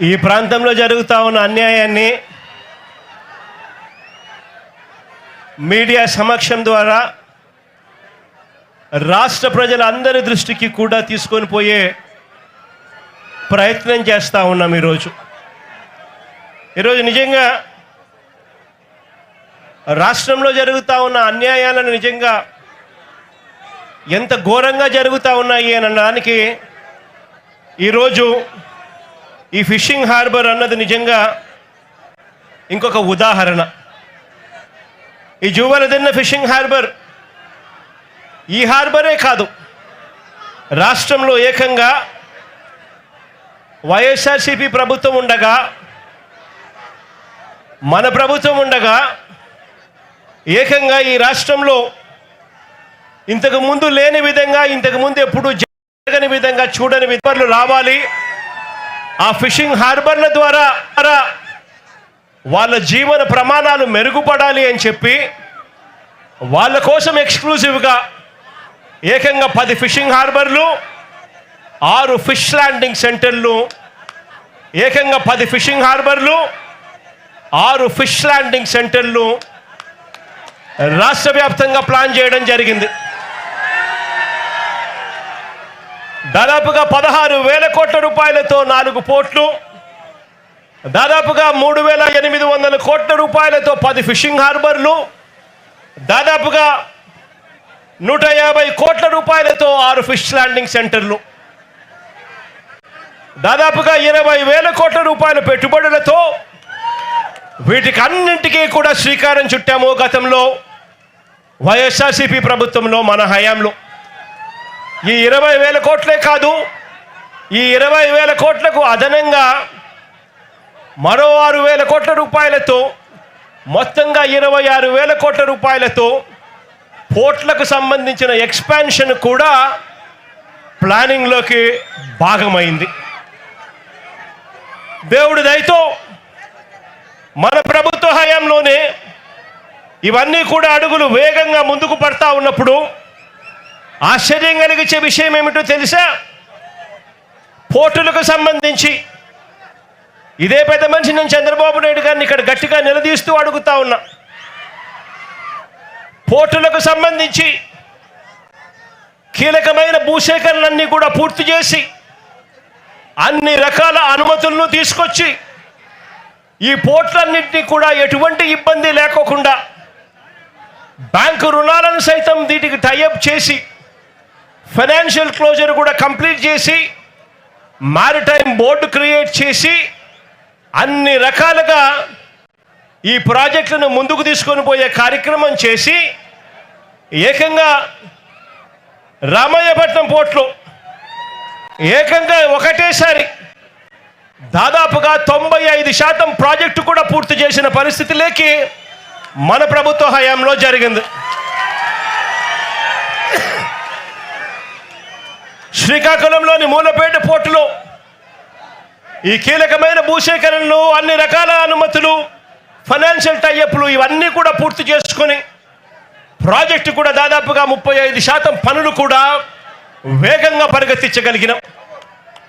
ఈ ప్రాంతంలో జరుగుతూ ఉన్న అన్యాయాన్ని మీడియా సమక్షం ద్వారా రాష్ట్ర ప్రజలందరి దృష్టికి కూడా తీసుకొని పోయే ప్రయత్నం చేస్తూ ఉన్నాం. ఈరోజు నిజంగా రాష్ట్రంలో జరుగుతూ ఉన్న అన్యాయాలను నిజంగా ఎంత ఘోరంగా జరుగుతూ ఉన్నాయి అని అనడానికి ఈరోజు ఈ ఫిషింగ్ హార్బర్ అన్నది నిజంగా ఇంకొక ఉదాహరణ. ఈ జూవలదిన్న ఫిషింగ్ హార్బర్ ఈ హార్బరే కాదు, రాష్ట్రంలో ఏకంగా వైఎస్ఆర్సీపీ ప్రభుత్వం ఉండగా, మన ప్రభుత్వం ఉండగా ఏకంగా ఈ రాష్ట్రంలో ఇంతకు ముందు లేని విధంగా, ఇంతకు ముందు ఎప్పుడు జరగని విధంగా, చూడని విధంగా రావాలి. ఆ ఫిషింగ్ హార్బర్ల ద్వారా వాళ్ళ జీవన ప్రమాణాలు మెరుగుపడాలి అని చెప్పి వాళ్ళ కోసం ఎక్స్క్లూజివ్గా ఏకంగా 10 ఫిషింగ్ హార్బర్లు, 6 ఫిష్ ల్యాండింగ్ సెంటర్లు, ఏకంగా 10 ఫిషింగ్ హార్బర్లు, 6 ఫిష్ ల్యాండింగ్ సెంటర్లు రాష్ట్ర వ్యాప్తంగా ప్లాన్ చేయడం జరిగింది. దాదాపుగా 16,000 కోట్ల రూపాయలతో 4 పోర్ట్లు, దాదాపుగా 3,800 కోట్ల రూపాయలతో 10 ఫిషింగ్ హార్బర్లు, దాదాపుగా 150 కోట్ల రూపాయలతో 6 ఫిష్ ల్యాండింగ్ సెంటర్లు, దాదాపుగా 20,000 కోట్ల రూపాయల పెట్టుబడులతో వీటికి అన్నింటికీ కూడా శ్రీకారం చుట్టాము. గతంలో వైఎస్ఆర్సీపీ ప్రభుత్వంలో మన హయాంలో ఈ 20,000 కోట్లే కాదు, ఈ 20,000 కోట్లకు అదనంగా మరో 6,000 కోట్ల రూపాయలతో మొత్తంగా 26,000 కోట్ల రూపాయలతో పోర్ట్లకు సంబంధించిన ఎక్స్పాన్షన్ కూడా ప్లానింగ్లోకి భాగమైంది. దేవుడి దయతో మన ప్రభుత్వ హయాంలోనే ఇవన్నీ కూడా అడుగులు వేగంగా ముందుకు పడతా ఉన్నప్పుడు ఆశ్చర్యం కలిగించే విషయం ఏమిటో తెలుసా? పోర్టులకు సంబంధించి ఇదే పెద్ద మనిషి నేను చంద్రబాబు నాయుడు గారిని ఇక్కడ గట్టిగా నిలదీస్తూ అడుగుతా ఉన్నా. పోర్టులకు సంబంధించి కీలకమైన భూసేకరణలన్నీ కూడా పూర్తి చేసి అన్ని రకాల అనుమతులను తీసుకొచ్చి ఈ పోర్టులన్నింటినీ కూడా ఎటువంటి ఇబ్బంది లేకోకుండా బ్యాంకు రుణాలను సైతం వీటికి టైఅప్ చేసి ఫైనాన్షియల్ క్లోజర్ కూడా కంప్లీట్ చేసి మారిటైమ్ బోర్డు క్రియేట్ చేసి అన్ని రకాలుగా ఈ ప్రాజెక్టులను ముందుకు తీసుకొని పోయే కార్యక్రమం చేసి ఏకంగా రామయ్యపట్నం పోర్టులో ఏకంగా ఒకటేసారి దాదాపుగా 95% ప్రాజెక్టు కూడా పూర్తి చేసిన పరిస్థితిలోకి మన ప్రభుత్వ హయాంలో జరిగింది. శ్రీకాకుళంలోని మూలపేట పోర్టులో ఈ కీలకమైన భూసేకరణలు, అన్ని రకాల అనుమతులు, ఫైనాన్షియల్ టైఅప్లు ఇవన్నీ కూడా పూర్తి చేసుకొని ప్రాజెక్టు కూడా దాదాపుగా 35% పనులు కూడా వేగంగా పరిగెత్తించగలిగినాం.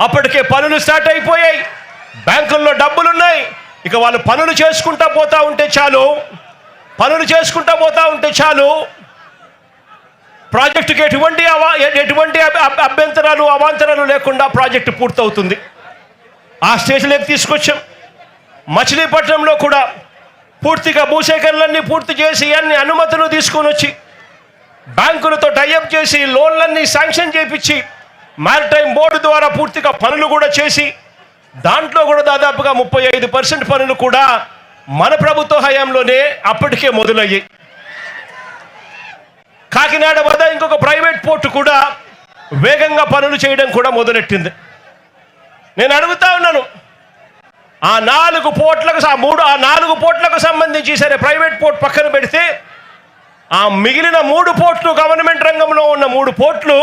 అప్పటికే పనులు స్టార్ట్ అయిపోయాయి, బ్యాంకుల్లో డబ్బులున్నాయి. ఇక వాళ్ళు పనులు చేసుకుంటా పోతా ఉంటే చాలు ప్రాజెక్టుకి ఎటువంటి అభ్యంతరాలు అవాంతరాలు లేకుండా ప్రాజెక్టు పూర్తవుతుంది. ఆ స్టేజ్లోకి తీసుకొచ్చాం. మచిలీపట్నంలో కూడా పూర్తిగా భూసేకరణలన్నీ పూర్తి చేసి అన్ని అనుమతులు తీసుకొని వచ్చి బ్యాంకులతో టైఅప్ చేసి లోన్లన్నీ శాంక్షన్ చేయించి మారిటైమ్ బోర్డు ద్వారా పూర్తిగా పనులు కూడా చేసి దాంట్లో కూడా దాదాపుగా 35% పనులు కూడా మన ప్రభుత్వ హయాంలోనే అప్పటికే మొదలయ్యాయి. కాకినాడ వద్ద ఇంకొక ప్రైవేట్ పోర్టు కూడా వేగంగా పనులు చేయడం కూడా మొదలెట్టింది. నేను అడుగుతా ఉన్నాను, ఆ 4 పోర్ట్లకు సంబంధించి సరే ప్రైవేట్ పోర్ట్ పక్కన పెడితే ఆ మిగిలిన 3 పోర్ట్లు, గవర్నమెంట్ రంగంలో ఉన్న 3 పోర్ట్లు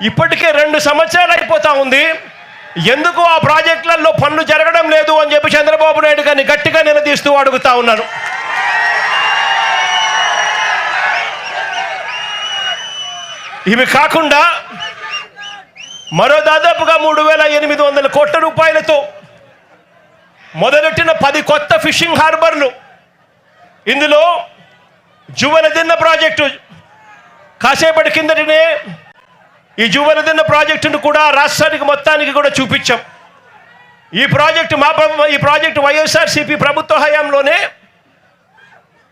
ఇప్పటికే 2 సంవత్సరాలు అయిపోతా ఉంది. ఎందుకు ఆ ప్రాజెక్టులలో పనులు జరగడం లేదు అని చెప్పి చంద్రబాబు నాయుడు గారిని గట్టిగా నిలదీస్తూ అడుగుతా ఉన్నాను. ఇవి కాకుండా మరో దాదాపుగా 3,800 కోట్ల రూపాయలతో మొదలెట్టిన 10 కొత్త ఫిషింగ్ హార్బర్లు. ఇందులో జువనదిన్న ప్రాజెక్టు కాసేపటి కిందటనే ఈ జువనదిన్న ప్రాజెక్టును కూడా రాష్ట్రానికి మొత్తానికి కూడా చూపించాం. ఈ ప్రాజెక్టు వైఎస్ఆర్సీపీ ప్రభుత్వ హయాంలోనే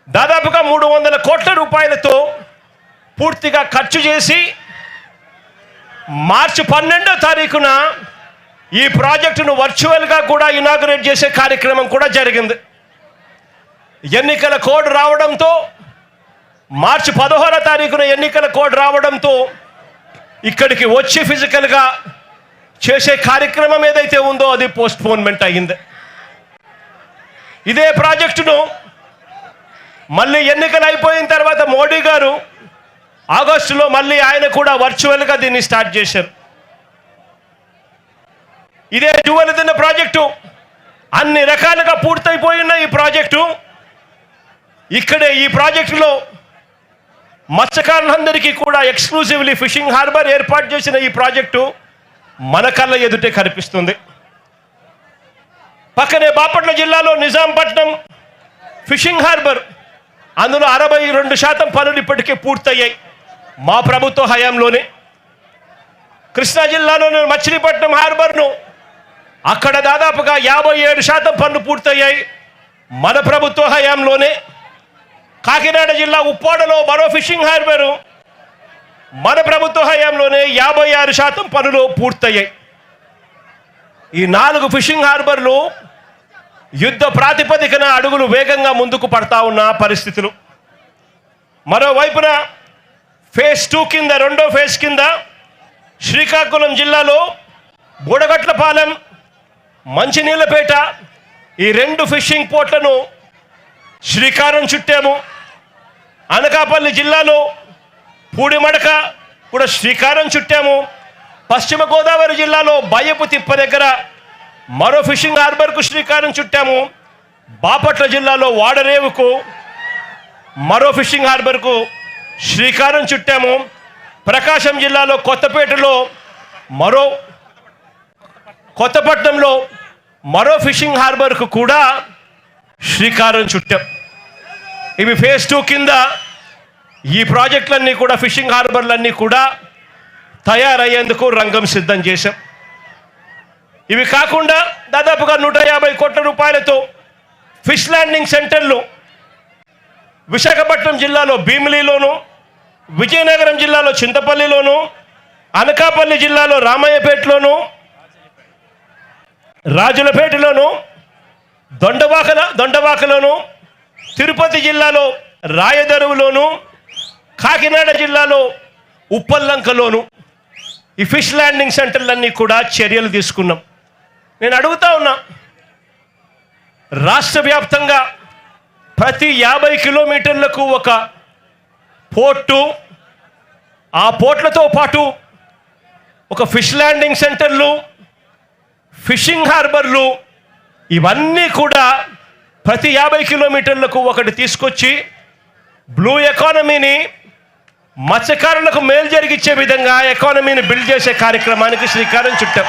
దాదాపుగా 300 కోట్ల రూపాయలతో పూర్తిగా ఖర్చు చేసి మార్చి 12వ తారీఖున ఈ ప్రాజెక్టును వర్చువల్గా కూడా ఇనాగరేట్ చేసే కార్యక్రమం కూడా జరిగింది. ఎన్నికల కోడ్ రావడంతో మార్చి 16వ తారీఖున ఎన్నికల కోడ్ రావడంతో ఇక్కడికి వచ్చి ఫిజికల్గా చేసే కార్యక్రమం ఏదైతే ఉందో అది పోస్ట్పోన్మెంట్ అయ్యింది. ఇదే ప్రాజెక్టును మళ్ళీ ఎన్నికలు అయిపోయిన తర్వాత మోడీ గారు ఆగస్టులో మళ్ళీ ఆయన కూడా వర్చువల్గా దీన్ని స్టార్ట్ చేశారు. ఇదే జువనదిన్న ప్రాజెక్టు అన్ని రకాలుగా పూర్తయిపోయిన ఈ ప్రాజెక్టు ఇక్కడే ఈ ప్రాజెక్టులో మత్స్యకారులందరికీ కూడా ఎక్స్క్లూజివ్లీ ఫిషింగ్ హార్బర్ ఏర్పాటు చేసిన ఈ ప్రాజెక్టు మన కళ్ళ ఎదుటే కనిపిస్తుంది. పక్కనే బాపట్ల జిల్లాలో నిజాంపట్నం ఫిషింగ్ హార్బర్, అందులో 62% పనులు ఇప్పటికే పూర్తయ్యాయి మా ప్రభుత్వ హయాంలోనే. కృష్ణా జిల్లాలోని మచిలీపట్నం హార్బర్ను అక్కడ దాదాపుగా 57% పనులు పూర్తయ్యాయి మన ప్రభుత్వ హయాంలోనే. కాకినాడ జిల్లా ఉప్పాడలో మరో ఫిషింగ్ హార్బరు మన ప్రభుత్వ హయాంలోనే 56% పనులు పూర్తయ్యాయి. ఈ 4 ఫిషింగ్ హార్బర్లు యుద్ధ ప్రాతిపదికన అడుగులు వేగంగా ముందుకు పడతా ఉన్న పరిస్థితులు. మరోవైపున ఫేజ్ 2 కింద, రెండో ఫేజ్ కింద శ్రీకాకుళం జిల్లాలో బుడగట్లపాలెం, మంచినీళ్ళపేట ఈ 2 ఫిషింగ్ పోర్ట్లను శ్రీకారం చుట్టాము. అనకాపల్లి జిల్లాలో పూడిమడక కూడా శ్రీకారం చుట్టాము. పశ్చిమ గోదావరి జిల్లాలో బయ్యపు తిప్ప దగ్గర మరో ఫిషింగ్ హార్బర్కు శ్రీకారం చుట్టాము. బాపట్ల జిల్లాలో వాడరేవుకు మరో ఫిషింగ్ హార్బర్కు శ్రీకారం చుట్టాము. ప్రకాశం జిల్లాలో కొత్తపేటలో కొత్తపట్నంలో మరో ఫిషింగ్ హార్బర్కు కూడా శ్రీకారం చుట్టాం. ఇవి ఫేజ్ 2 కింద ఈ ప్రాజెక్టులన్నీ కూడా ఫిషింగ్ హార్బర్లన్నీ కూడా తయారయ్యేందుకు రంగం సిద్ధం చేశాం. ఇవి కాకుండా దాదాపుగా 150 కోట్ల రూపాయలతో ఫిష్ ల్యాండింగ్ సెంటర్లు విశాఖపట్నం జిల్లాలో భీమిలిలోను, విజయనగరం జిల్లాలో చింతపల్లిలోను, అనకాపల్లి జిల్లాలో రామయ్యపేటలోను, రాజులపేటలోను, దొండవాకలోను, తిరుపతి జిల్లాలో రాయదరువులోను, కాకినాడ జిల్లాలో ఉప్పల్లంకలోను ఈ ఫిష్ ల్యాండింగ్ సెంటర్లన్నీ కూడా చర్యలు తీసుకున్నాం. నేను అడుగుతా ఉన్నా, రాష్ట్ర వ్యాప్తంగా ప్రతి 50 కిలోమీటర్లకు ఒక పోర్టు, ఆ పోర్ట్లతో పాటు ఒక ఫిష్ ల్యాండింగ్ సెంటర్లు, ఫిషింగ్ హార్బర్లు ఇవన్నీ కూడా ప్రతి 50 కిలోమీటర్లకు ఒకటి తీసుకొచ్చి బ్లూ ఎకానమీని, మత్స్యకారులకు మేలు జరిగించే విధంగా ఎకానమీని బిల్డ్ చేసే కార్యక్రమానికి శ్రీకారం చుట్టాం.